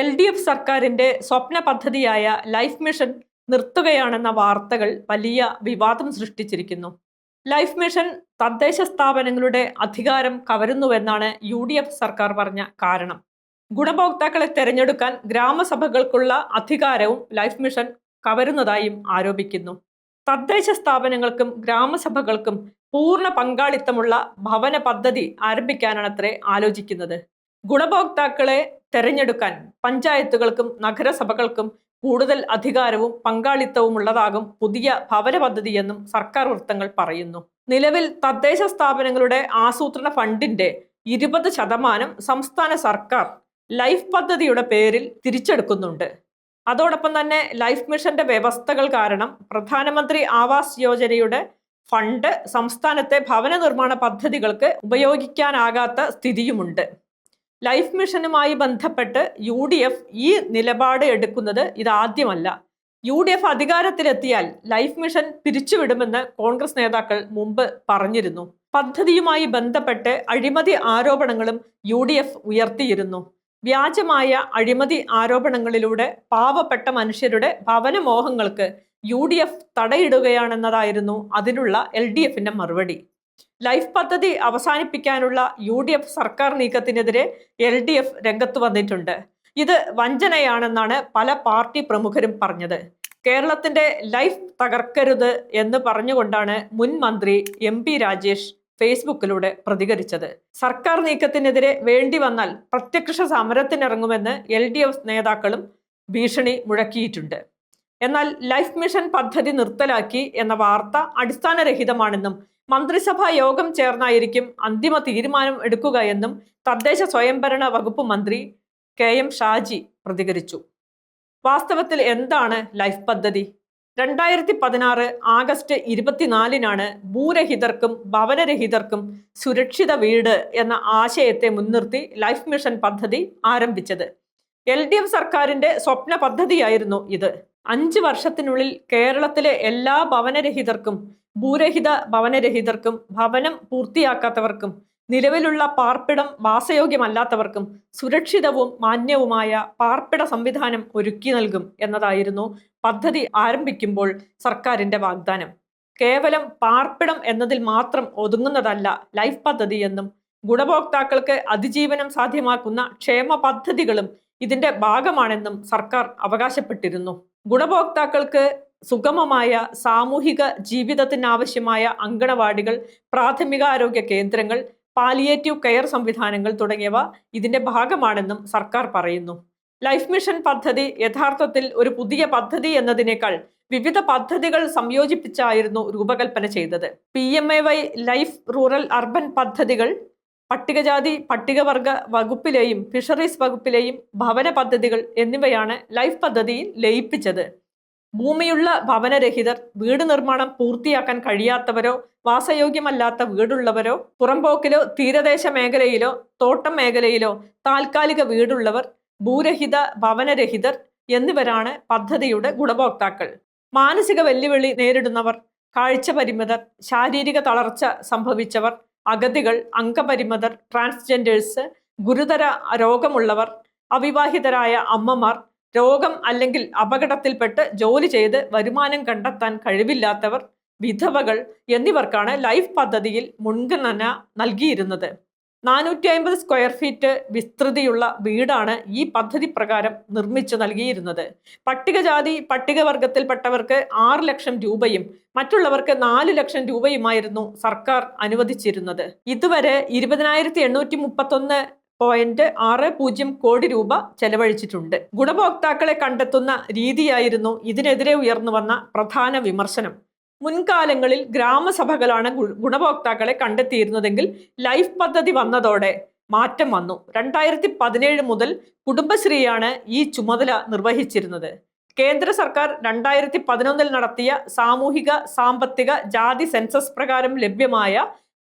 LDF സർക്കാരിന്റെ സ്വപ്ന പദ്ധതിയായ life mission നിർത്തുകയാണെന്ന വാർത്തകൾ വലിയ വിവാദം സൃഷ്ടിച്ചിരിക്കുന്നു. ലൈഫ് മിഷൻ തദ്ദേശ സ്ഥാപനങ്ങളുടെ അധികാരം കവരുന്നുവെന്നാണ് UDF സർക്കാർ പറഞ്ഞ കാരണം. ഗുണഭോക്താക്കളെ തെരഞ്ഞെടുക്കാൻ ഗ്രാമസഭകൾക്കുള്ള അധികാരവും ലൈഫ് മിഷൻ കവരുന്നതായും ആരോപിക്കുന്നു. തദ്ദേശ സ്ഥാപനങ്ങൾക്കും ഗ്രാമസഭകൾക്കും പൂർണ്ണ പങ്കാളിത്തമുള്ള ഭവന പദ്ധതി ആരംഭിക്കാനാണത്രേ ആലോചിക്കുന്നത്. ഗുണഭോക്താക്കളെ തെരഞ്ഞെടുക്കാൻ പഞ്ചായത്തുകൾക്കും നഗരസഭകൾക്കും കൂടുതൽ അധികാരവും പങ്കാളിത്തവും ഉള്ളതാകും പുതിയ ഭവന പദ്ധതിയെന്നും സർക്കാർ വൃത്തങ്ങൾ പറയുന്നു. നിലവിൽ തദ്ദേശ സ്ഥാപനങ്ങളുടെ ആസൂത്രണ ഫണ്ടിന്റെ 20% സംസ്ഥാന സർക്കാർ ലൈഫ് പദ്ധതിയുടെ പേരിൽ തിരിച്ചെടുക്കുന്നുണ്ട്. അതോടൊപ്പം തന്നെ ലൈഫ് മിഷന്റെ വ്യവസ്ഥകൾ കാരണം പ്രധാനമന്ത്രി ആവാസ് യോജനയുടെ ഫണ്ട് സംസ്ഥാനത്തെ ഭവന നിർമ്മാണ പദ്ധതികൾക്ക് ഉപയോഗിക്കാനാകാത്ത സ്ഥിതിയുമുണ്ട്. ലൈഫ് മിഷനുമായി ബന്ധപ്പെട്ട് UDF ഈ നിലപാട് എടുക്കുന്നത് ഇതാദ്യമല്ല. UDF അധികാരത്തിലെത്തിയാൽ ലൈഫ് മിഷൻ പിരിച്ചുവിടുമെന്ന് കോൺഗ്രസ് നേതാക്കൾ മുമ്പ് പറഞ്ഞിരുന്നു. പദ്ധതിയുമായി ബന്ധപ്പെട്ട് അഴിമതി ആരോപണങ്ങളും UDF ഉയർത്തിയിരുന്നു. വ്യാജമായ അഴിമതി ആരോപണങ്ങളിലൂടെ പാവപ്പെട്ട മനുഷ്യരുടെ ഭവനമോഹങ്ങൾക്ക് UDF തടയിടുകയാണെന്നതായിരുന്നു അതിനുള്ള LDFന്റെ മറുപടി. ലൈഫ് പദ്ധതി അവസാനിപ്പിക്കാനുള്ള UDF സർക്കാർ നീക്കത്തിനെതിരെ LDF രംഗത്ത് വന്നിട്ടുണ്ട്. ഇത് വഞ്ചനയാണെന്നാണ് പല പാർട്ടി പ്രമുഖരും പറഞ്ഞത്. കേരളത്തിന്റെ ലൈഫ് തകർക്കരുത് എന്ന് പറഞ്ഞുകൊണ്ടാണ് മുൻ മന്ത്രി MP രാജേഷ് ഫേസ്ബുക്കിലൂടെ പ്രതികരിച്ചത്. സർക്കാർ നീക്കത്തിനെതിരെ വേണ്ടി വന്നാൽ പ്രത്യക്ഷ സമരത്തിനിറങ്ങുമെന്ന് LDF നേതാക്കളും ഭീഷണി മുഴക്കിയിട്ടുണ്ട്. എന്നാൽ ലൈഫ് മിഷൻ പദ്ധതി നിർത്തലാക്കി എന്ന വാർത്ത അടിസ്ഥാനരഹിതമാണെന്നും മന്ത്രിസഭാ യോഗം ചേർന്നായിരിക്കും അന്തിമ തീരുമാനം എടുക്കുക എന്നും തദ്ദേശ സ്വയംഭരണ വകുപ്പ് മന്ത്രി KM ഷാജി പ്രതികരിച്ചു. വാസ്തവത്തിൽ എന്താണ് ലൈഫ് പദ്ധതി? 2016 ആഗസ്റ്റ് 24-നാണ് ഭൂരഹിതർക്കും ഭവനരഹിതർക്കും സുരക്ഷിത വീട് എന്ന ആശയത്തെ മുൻനിർത്തി ലൈഫ് മിഷൻ പദ്ധതി ആരംഭിച്ചത്. LDF സർക്കാരിന്റെ സ്വപ്ന പദ്ധതിയായിരുന്നു ഇത്. 5 വർഷത്തിനുള്ളിൽ കേരളത്തിലെ എല്ലാ ഭവനരഹിതർക്കും ഭൂരഹിത ഭവനരഹിതർക്കും ഭവനം പൂർത്തിയാക്കാത്തവർക്കും നിലവിലുള്ള പാർപ്പിടം വാസയോഗ്യമല്ലാത്തവർക്കും സുരക്ഷിതവും മാന്യവുമായ പാർപ്പിട സംവിധാനം ഒരുക്കി നൽകും എന്നതായിരുന്നു പദ്ധതി ആരംഭിക്കുമ്പോൾ സർക്കാരിന്റെ വാഗ്ദാനം. കേവലം പാർപ്പിടം എന്നതിൽ മാത്രം ഒതുങ്ങുന്നതല്ല ലൈഫ് പദ്ധതി എന്നും ഗുണഭോക്താക്കൾക്ക് അതിജീവനം സാധ്യമാക്കുന്ന ക്ഷേമ പദ്ധതികളും ഇതിന്റെ ഭാഗമാണെന്നും സർക്കാർ അവകാശപ്പെട്ടിരുന്നു. ഗുണഭോക്താക്കൾക്ക് സുഗമമായ സാമൂഹിക ജീവിതത്തിനാവശ്യമായ അങ്കണവാടികൾ, പ്രാഥമികാരോഗ്യ കേന്ദ്രങ്ങൾ, പാലിയേറ്റീവ് കെയർ സംവിധാനങ്ങൾ തുടങ്ങിയവ ഇതിന്റെ ഭാഗമാണെന്നും സർക്കാർ പറയുന്നു. ലൈഫ് മിഷൻ പദ്ധതി യഥാർത്ഥത്തിൽ ഒരു പുതിയ പദ്ധതി എന്നതിനേക്കാൾ വിവിധ പദ്ധതികൾ സംയോജിപ്പിച്ചായിരുന്നു രൂപകൽപ്പന ചെയ്തത്. PMAY ലൈഫ് റൂറൽ അർബൻ പദ്ധതികൾ പട്ടികജാതി പട്ടികവർഗ വകുപ്പിലെയും ഫിഷറീസ് വകുപ്പിലെയും ഭവന പദ്ധതികൾ എന്നിവയാണ് ലൈഫ് പദ്ധതിയിൽ ലയിപ്പിച്ചത്. ഭൂമിയുള്ള ഭവനരഹിതർ, വീട് നിർമ്മാണം പൂർത്തിയാക്കാൻ കഴിയാത്തവരോ വാസയോഗ്യമല്ലാത്ത വീടുള്ളവരോ, പുറമ്പോക്കിലോ തീരദേശ മേഖലയിലോ തോട്ടം മേഖലയിലോ താൽക്കാലിക വീടുള്ളവർ, ഭൂരഹിത ഭവനരഹിതർ എന്നിവരാണ് പദ്ധതിയുടെ ഗുണഭോക്താക്കൾ. മാനസിക വെല്ലുവിളി നേരിടുന്നവർ, കാഴ്ച പരിമിതർ, ശാരീരിക തളർച്ച സംഭവിച്ചവർ, അഗതികൾ, അംഗപരിമിതർ, ട്രാൻസ്ജെൻഡേഴ്സ്, ഗുരുതര രോഗമുള്ളവർ, അവിവാഹിതരായ അമ്മമാർ, രോഗം അല്ലെങ്കിൽ അപകടത്തിൽപ്പെട്ട് ജോലി ചെയ്ത് വരുമാനം കണ്ടെത്താൻ കഴിവില്ലാത്തവർ, വിധവകൾ എന്നിവർക്കാണ് ലൈഫ് പദ്ധതിയിൽ മുൻഗണന നൽകിയിരുന്നത്. 450 സ്ക്വയർ ഫീറ്റ് വിസ്തൃതിയുള്ള വീടാണ് ഈ പദ്ധതി പ്രകാരം നിർമ്മിച്ചു നൽകിയിരുന്നത്. പട്ടികജാതി പട്ടികവർഗത്തിൽപ്പെട്ടവർക്ക് 6 ലക്ഷം രൂപയും മറ്റുള്ളവർക്ക് 4 ലക്ഷം രൂപയുമായിരുന്നു സർക്കാർ അനുവദിച്ചിരുന്നത്. ഇതുവരെ 20,831.60 കോടി രൂപ ചെലവഴിച്ചിട്ടുണ്ട്. ഗുണഭോക്താക്കളെ കണ്ടെത്തുന്ന രീതിയായിരുന്നു ഇതിനെതിരെ ഉയർന്നു വന്ന പ്രധാന വിമർശനം. മുൻകാലങ്ങളിൽ ഗ്രാമസഭകളാണ് ഗുണഭോക്താക്കളെ കണ്ടെത്തിയിരുന്നതെങ്കിൽ ലൈഫ് പദ്ധതി വന്നതോടെ മാറ്റം വന്നു. 2017 മുതൽ കുടുംബശ്രീയാണ് ഈ ചുമതല നിർവഹിച്ചിരുന്നത്. കേന്ദ്ര സർക്കാർ 2011 നടത്തിയ സാമൂഹിക സാമ്പത്തിക ജാതി സെൻസസ് പ്രകാരം ലഭ്യമായ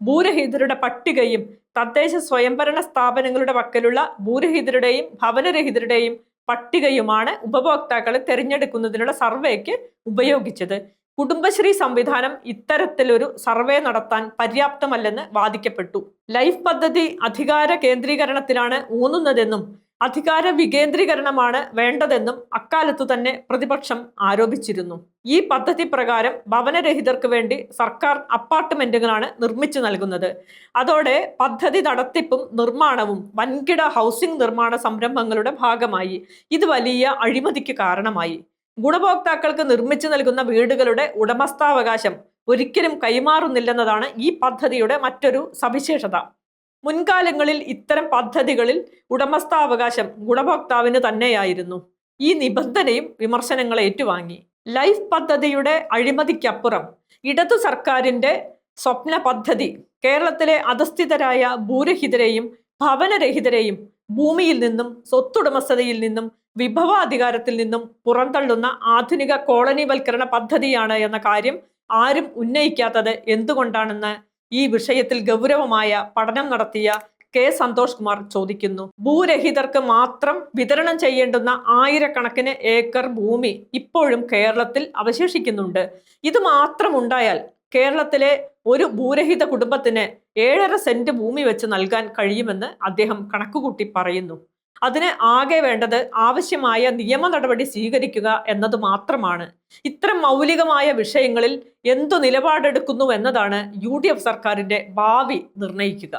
ഭൂരഹിതരുടെ പട്ടികയും തദ്ദേശ സ്വയംഭരണ സ്ഥാപനങ്ങളുടെ പക്കലുള്ള ഭൂരഹിതരുടെയും ഭവനരഹിതരുടെയും പട്ടികയുമാണ് ഉപഭോക്താക്കളെ തിരഞ്ഞെടുക്കുന്നതിനുള്ള സർവേക്ക് ഉപയോഗിച്ചത്. കുടുംബശ്രീ സംവിധാനം ഇത്തരത്തിലൊരു സർവേ നടത്താൻ പര്യാപ്തമല്ലെന്ന് വാദിക്കപ്പെട്ടു. ലൈഫ് പദ്ധതി അധികാര കേന്ദ്രീകരണത്തിലാണ് ഊന്നുന്നതെന്നും അധികാര വികേന്ദ്രീകരണമാണ് വേണ്ടതെന്നും അക്കാലത്തു തന്നെ പ്രതിപക്ഷം ആരോപിച്ചിരുന്നു. ഈ പദ്ധതി പ്രകാരം ഭവനരഹിതർക്ക് വേണ്ടി സർക്കാർ അപ്പാർട്ട്മെന്റുകളാണ് നിർമ്മിച്ചു നൽകുന്നത്. അതോടെ പദ്ധതി നടത്തിപ്പും നിർമ്മാണവും വൻകിട ഹൗസിംഗ് നിർമ്മാണ സംരംഭങ്ങളുടെ ഭാഗമായി. ഇത് വലിയ അഴിമതിക്ക് കാരണമായി. ഗുണഭോക്താക്കൾക്ക് നിർമ്മിച്ചു നൽകുന്ന വീടുകളുടെ ഉടമസ്ഥാവകാശം ഒരിക്കലും കൈമാറുന്നില്ലെന്നതാണ് ഈ പദ്ധതിയുടെ മറ്റൊരു സവിശേഷത. മുൻകാലങ്ങളിൽ ഇത്തരം പദ്ധതികളിൽ ഉടമസ്ഥാവകാശം ഗുണഭോക്താവിന് തന്നെയായിരുന്നു. ഈ നിബന്ധനയും വിമർശനങ്ങൾ ഏറ്റുവാങ്ങി. ലൈഫ് പദ്ധതിയുടെ അഴിമതിക്കപ്പുറം ഇടതു സർക്കാരിന്റെ സ്വപ്ന പദ്ധതി കേരളത്തിലെ അധസ്ഥിതരായ ഭൂരഹിതരെയും ഭവനരഹിതരെയും ഭൂമിയിൽ നിന്നും സ്വത്തുടമസ്ഥതയിൽ നിന്നും വിഭവാധികാരത്തിൽ നിന്നും പുറന്തള്ളുന്ന ആധുനിക കോളനിവൽക്കരണ പദ്ധതിയാണ് എന്ന കാര്യം ആരും ഉന്നയിക്കാത്തത് എന്തുകൊണ്ടാണെന്ന് ഈ വിഷയത്തിൽ ഗൗരവമായ പഠനം നടത്തിയ കെ സന്തോഷ് കുമാർ ചോദിക്കുന്നു. ഭൂരഹിതർക്ക് മാത്രം വിതരണം ചെയ്യേണ്ടുന്ന ആയിരക്കണക്കിന് ഏക്കർ ഭൂമി ഇപ്പോഴും കേരളത്തിൽ അവശേഷിക്കുന്നുണ്ട്. ഇത് മാത്രം ഉണ്ടായാൽ കേരളത്തിലെ ഒരു ഭൂരഹിത കുടുംബത്തിന് 7.5 സെന്റ് ഭൂമി വെച്ച് നൽകാൻ കഴിയുമെന്ന് അദ്ദേഹം കണക്കുകൂട്ടി പറയുന്നു. അതിന് ആകെ വേണ്ടത് ആവശ്യമായ നിയമ നടപടി സ്വീകരിക്കുക എന്നത് മാത്രമാണ്. ഇത്തരം മൗലികമായ വിഷയങ്ങളിൽ എന്തു നിലപാടെടുക്കുന്നു എന്നതാണ് UDF സർക്കാരിന്റെ ഭാവി നിർണയിക്കുക.